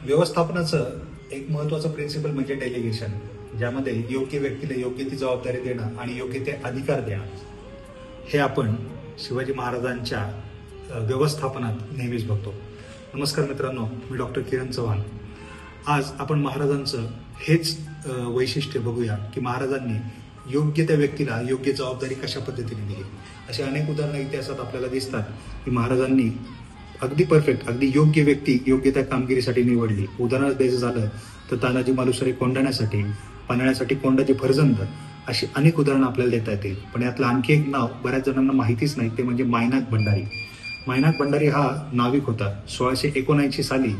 व्यवस्थापनाचं एक महत्त्वाचं प्रिन्सिपल म्हणजे डेलिगेशन, ज्यामध्ये योग्य व्यक्तीला योग्य ती जबाबदारी देणं आणि योग्य ते अधिकार देणं, हे आपण शिवाजी महाराजांच्या व्यवस्थापनात नेहमीच बघतो. नमस्कार मित्रांनो, मी डॉक्टर किरण चव्हाण. आज आपण महाराजांचं हेच वैशिष्ट्य बघूया की महाराजांनी योग्य त्या व्यक्तीला योग्य जबाबदारी कशा पद्धतीने दिली. असे अनेक उदाहरणं इतिहासात आपल्याला दिसतात की महाराजांनी अगदी परफेक्ट, अगदी योग्य व्यक्ती योग्य त्या कामगिरीसाठी निवडली. उदाहरण द्यायचं झालं तर तानाजी मालुसरे कोंढाण्यासाठी, पन्हाळ्यासाठी कोंडाजी फर्जंद, अशी अनेक उदाहरणं आपल्याला देता येतील. पण यातलं आणखी एक नाव बऱ्याच जणांना माहितीच नाही, ते म्हणजे मायनाक भंडारी. मायनाक भंडारी हा नाविक होता. 1679 साली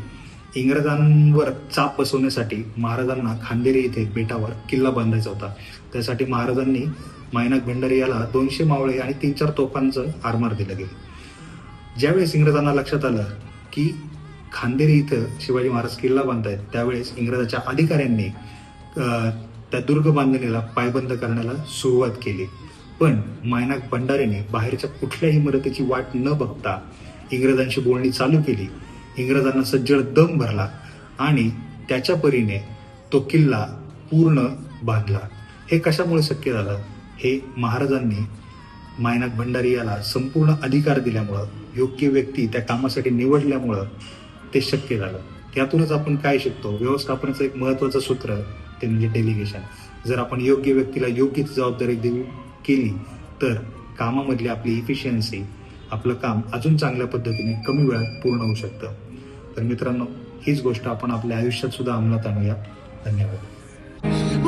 इंग्रजांवर चाप बसवण्यासाठी महाराजांना खांदेरी येथे बेटावर किल्ला बांधायचा होता. त्यासाठी महाराजांनी मायनाक भंडारी याला 200 मावळे आणि 3-4 तोफांचं आरमार दिलं गेलं. ज्यावेळेस इंग्रजांना लक्षात आलं की खांदेरी इथं शिवाजी महाराज किल्ला बांधतायत, त्यावेळेस इंग्रजाच्या अधिकाऱ्यांनी त्या दुर्ग बांधणीला पायबंद करण्याला सुरुवात केली. पण मायनाक भंडारीने बाहेरच्या कुठल्याही मदतीची वाट न बघता इंग्रजांशी बोलणी चालू केली. इंग्रजांना सज्जड दम भरला आणि त्याच्या परीने तो किल्ला पूर्ण बांधला. हे कशामुळे शक्य झालं? हे महाराजांनी मायनाक भंडारी याला संपूर्ण अधिकार दिल्यामुळं, योग्य व्यक्ती त्या कामासाठी निवडल्यामुळं ते शक्य झालं. त्यातूनच आपण काय शिकतो? व्यवस्थापनाचं एक महत्त्वाचं सूत्र ते म्हणजे डेलिगेशन. जर आपण योग्य व्यक्तीला योग्य जबाबदारी देऊ केली तर कामामधली आपली इफिशियन्सी, आपलं काम अजून चांगल्या पद्धतीने कमी वेळात पूर्ण होऊ शकतं. तर मित्रांनो, हीच गोष्ट आपण आपल्या आयुष्यात सुद्धा अंमलात आणूया. धन्यवाद.